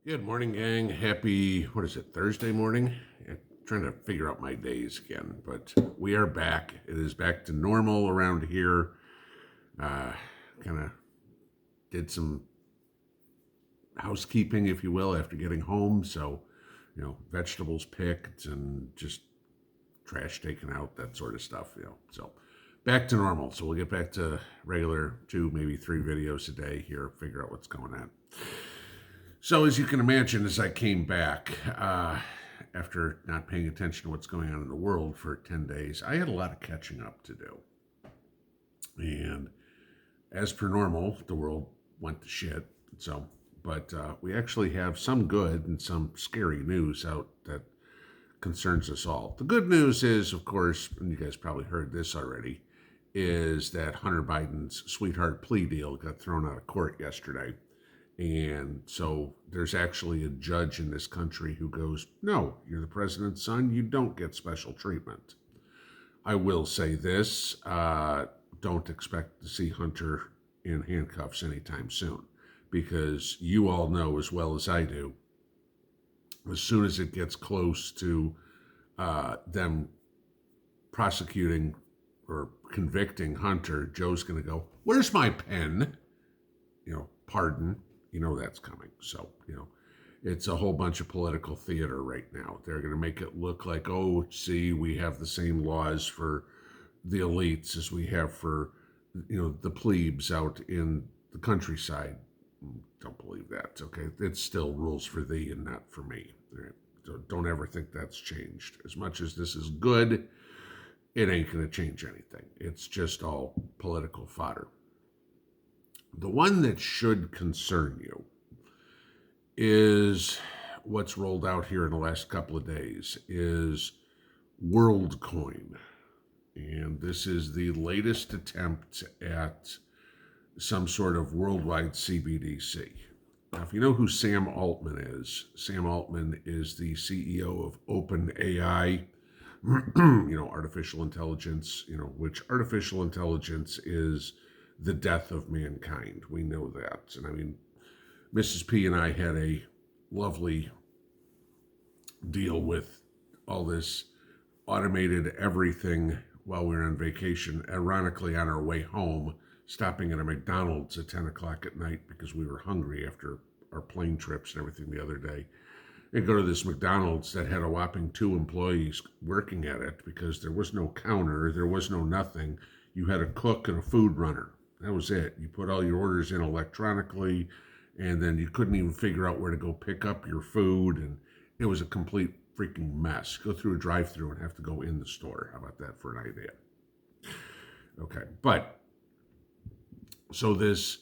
Good morning, gang. Happy, what is it, Thursday morning? Trying to figure out my days again, but we are back. It is back to normal around here. Kind of did some housekeeping, if you will, after getting home. So, vegetables picked and just trash taken out, that sort of stuff. So back to normal. So we'll get back to regular 2, maybe 3 videos a day here, figure out what's going on. So as you can imagine, as I came back after not paying attention to what's going on in the world for 10 days, I had a lot of catching up to do. And as per normal, the world went to shit. But we actually have some good and some scary news out that concerns us all. The good news is, of course, and you guys probably heard this already, is that Hunter Biden's sweetheart plea deal got thrown out of court yesterday. And so there's actually a judge in this country who goes, no, you're the president's son, you don't get special treatment. I will say this, don't expect to see Hunter in handcuffs anytime soon, because you all know as well as I do, as soon as it gets close to them prosecuting or convicting Hunter, Joe's going to go, where's my pen? Pardon. That's coming. So, it's a whole bunch of political theater right now. They're going to make it look like, oh, see, we have the same laws for the elites as we have for, the plebes out in the countryside. Don't believe that, okay? It's still rules for thee and not for me. Right? So don't ever think that's changed. As much as this is good, it ain't going to change anything. It's just all political fodder. The one that should concern you is what's rolled out here in the last couple of days is WorldCoin. And this is the latest attempt at some sort of worldwide CBDC. Now, if you know who Sam Altman is the CEO of OpenAI, artificial intelligence, which artificial intelligence is the death of mankind. We know that. And I mean, Mrs. P and I had a lovely deal with all this automated everything while we were on vacation. Ironically, on our way home, stopping at a McDonald's at 10 o'clock at night because we were hungry after our plane trips and everything the other day. And go to this McDonald's that had a whopping 2 employees working at it because there was no counter, there was no nothing. You had a cook and a food runner. That was it. You put all your orders in electronically, and then you couldn't even figure out where to go pick up your food, and it was a complete freaking mess. Go through a drive-thru and have to go in the store. How about that for an idea? Okay, but so this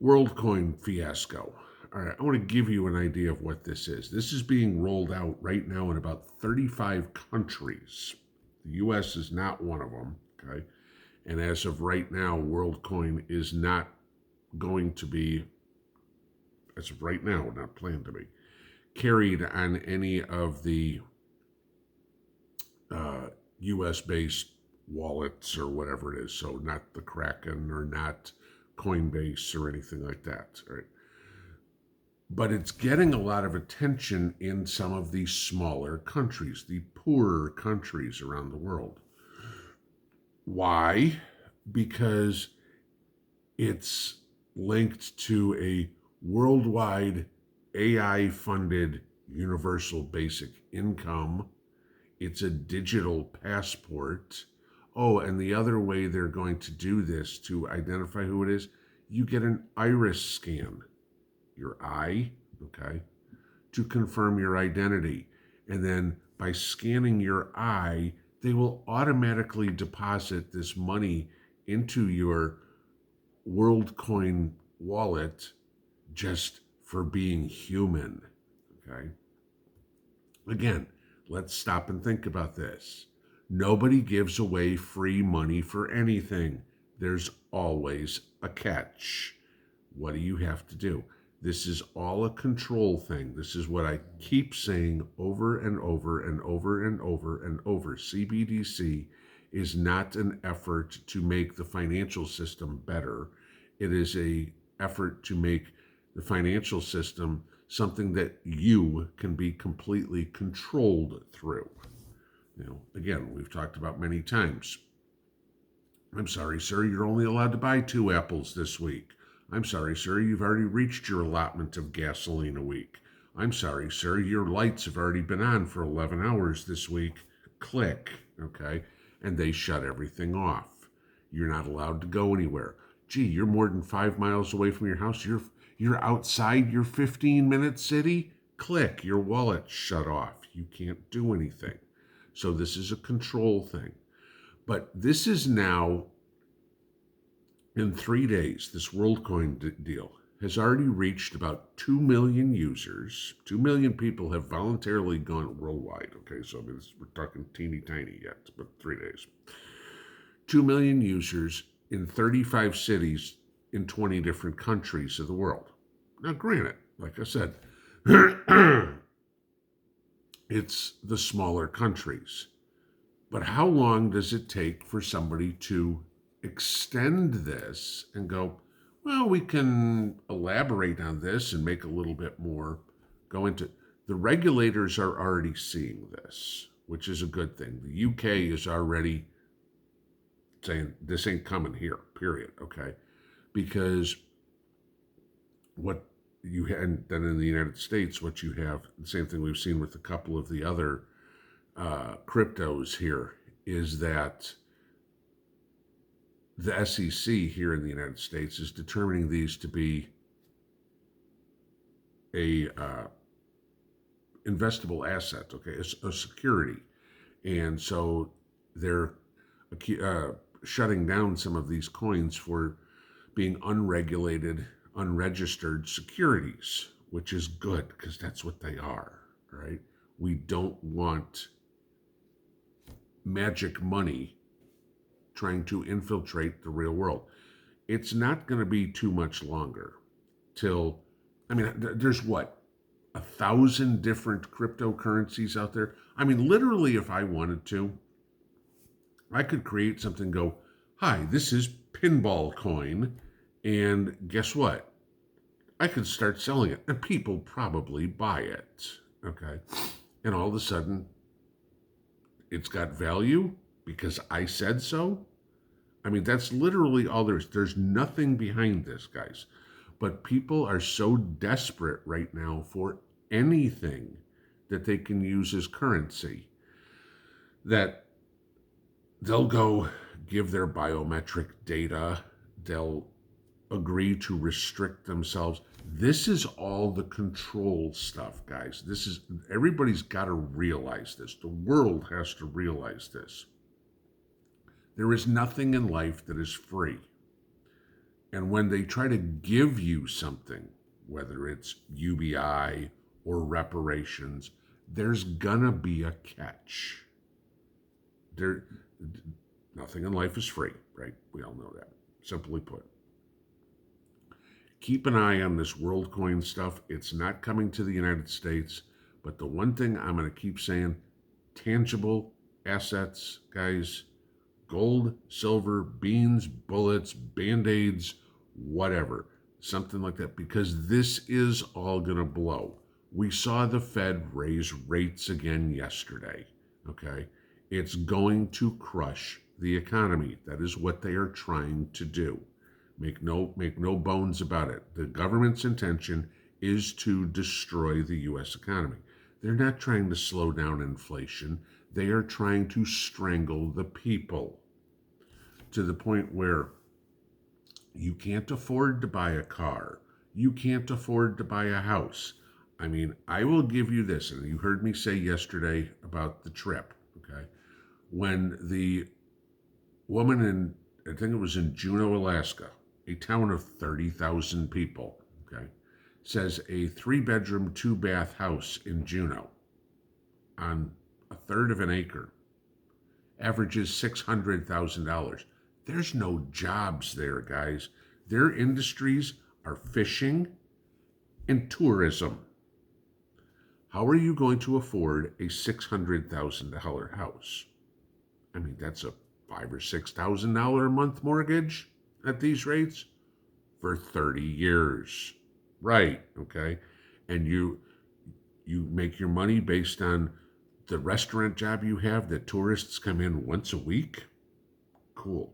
WorldCoin fiasco. All right, I want to give you an idea of what this is. This is being rolled out right now in about 35 countries. The U.S. is not one of them, okay? And as of right now, WorldCoin is not going to be, as of right now, not planned to be, carried on any of the US-based wallets or whatever it is. So not the Kraken or not Coinbase or anything like that, right? But it's getting a lot of attention in some of these smaller countries, the poorer countries around the world. Why? Because it's linked to a worldwide AI-funded universal basic income. It's a digital passport. Oh, and the other way they're going to do this to identify who it is, you get an iris scan, your eye, okay, to confirm your identity. And then by scanning your eye, they will automatically deposit this money into your WorldCoin wallet just for being human, okay? Again, let's stop and think about this. Nobody gives away free money for anything. There's always a catch. What do you have to do? This is all a control thing. This is what I keep saying over and over and over and over and over. CBDC is not an effort to make the financial system better. It is an effort to make the financial system something that you can be completely controlled through. Again, we've talked about many times. I'm sorry, sir, you're only allowed to buy 2 apples this week. I'm sorry, sir, you've already reached your allotment of gasoline a week. I'm sorry, sir, your lights have already been on for 11 hours this week. Click, okay? And they shut everything off. You're not allowed to go anywhere. Gee, you're more than 5 miles away from your house. You're outside your 15-minute city. Click, your wallet's shut off. You can't do anything. So this is a control thing. But this is now, in 3 days, this WorldCoin deal has already reached about 2 million users. 2 million people have voluntarily gone worldwide. Okay, so we're talking teeny tiny yet, but 3 days. 2 million users in 35 cities in 20 different countries of the world. Now, granted, like I said, it's the smaller countries. But how long does it take for somebody to extend this and go, well, we can elaborate on this and make a little bit more go into. The regulators are already seeing this, which is a good thing. The UK is already saying this ain't coming here, period, okay? Because what you had, and then in the United States, what you have, the same thing we've seen with a couple of the other cryptos here, is that the SEC here in the United States is determining these to be a investable asset, okay, a security. And so they're shutting down some of these coins for being unregulated, unregistered securities, which is good because that's what they are, right? We don't want magic money trying to infiltrate the real world. It's not going to be too much longer till, there's what, 1,000 different cryptocurrencies out there? Literally, if I wanted to, I could create something, go, hi, this is Pinball Coin, and guess what? I could start selling it, and people probably buy it, okay? And all of a sudden, it's got value because I said so. That's literally all there is. There's nothing behind this, guys. But people are so desperate right now for anything that they can use as currency that they'll go give their biometric data. They'll agree to restrict themselves. This is all the control stuff, guys. Everybody's got to realize this. The world has to realize this. There is nothing in life that is free. And when they try to give you something, whether it's UBI or reparations, there's gonna be a catch. Nothing in life is free, right? We all know that, simply put. Keep an eye on this WorldCoin stuff. It's not coming to the United States, but the one thing I'm going to keep saying, tangible assets, guys, gold, silver, beans, bullets, Band-Aids, whatever, something like that, because this is all going to blow. We saw the Fed raise rates again yesterday, okay? It's going to crush the economy. That is what they are trying to do. Make no bones about it. The government's intention is to destroy the U.S. economy. They're not trying to slow down inflation. They are trying to strangle the people to the point where you can't afford to buy a car. You can't afford to buy a house. I will give you this, and you heard me say yesterday about the trip, okay? When the woman in, I think it was in Juneau, Alaska, a town of 30,000 people, okay, says a 3-bedroom, 2-bath house in Juneau on a third of an acre averages $600,000. There's no jobs there, guys. Their industries are fishing and tourism. How are you going to afford a $600,000 house? That's a $5,000 or $6,000 a month mortgage at these rates for 30 years. Right, okay? and you make your money based on the restaurant job you have that tourists come in once a week, cool.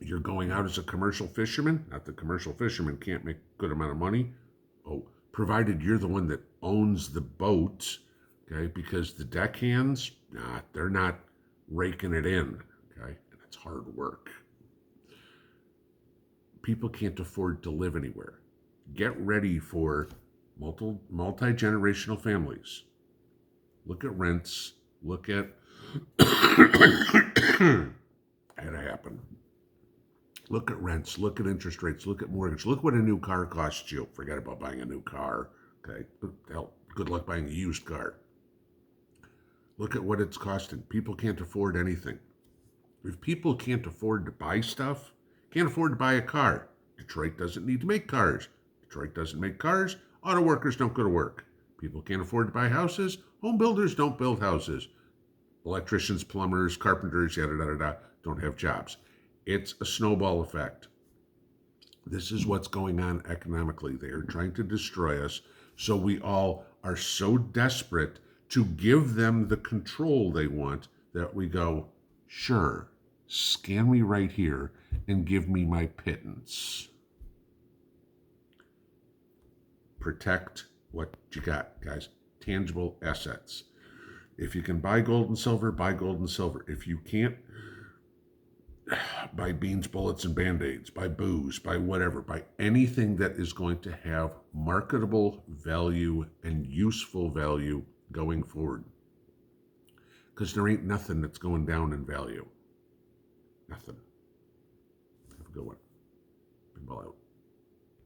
You're going out as a commercial fisherman, not the commercial fisherman can't make a good amount of money. Oh, provided you're the one that owns the boat, okay, because the deckhands, nah, they're not raking it in, okay, and it's hard work. People can't afford to live anywhere. Get ready for multi-generational families. Look at rents. Look at had to happen. Look at rents. Look at interest rates. Look at mortgage. Look what a new car costs you. Forget about buying a new car. Okay. Hell, good luck buying a used car. Look at what it's costing. People can't afford anything. If people can't afford to buy stuff, can't afford to buy a car. Detroit doesn't need to make cars. Detroit doesn't make cars. Auto workers don't go to work. People can't afford to buy houses. Home builders don't build houses. Electricians, plumbers, carpenters, yada, yada, yada, don't have jobs. It's a snowball effect. This is what's going on economically. They are trying to destroy us. So we all are so desperate to give them the control they want that we go, sure, scan me right here and give me my pittance. Protect what you got, guys. Tangible assets. If you can buy gold and silver, buy gold and silver. If you can't, buy beans, bullets, and band-aids, buy booze, buy whatever, buy anything that is going to have marketable value and useful value going forward. Because there ain't nothing that's going down in value. Nothing. Have a good one. Pinball out.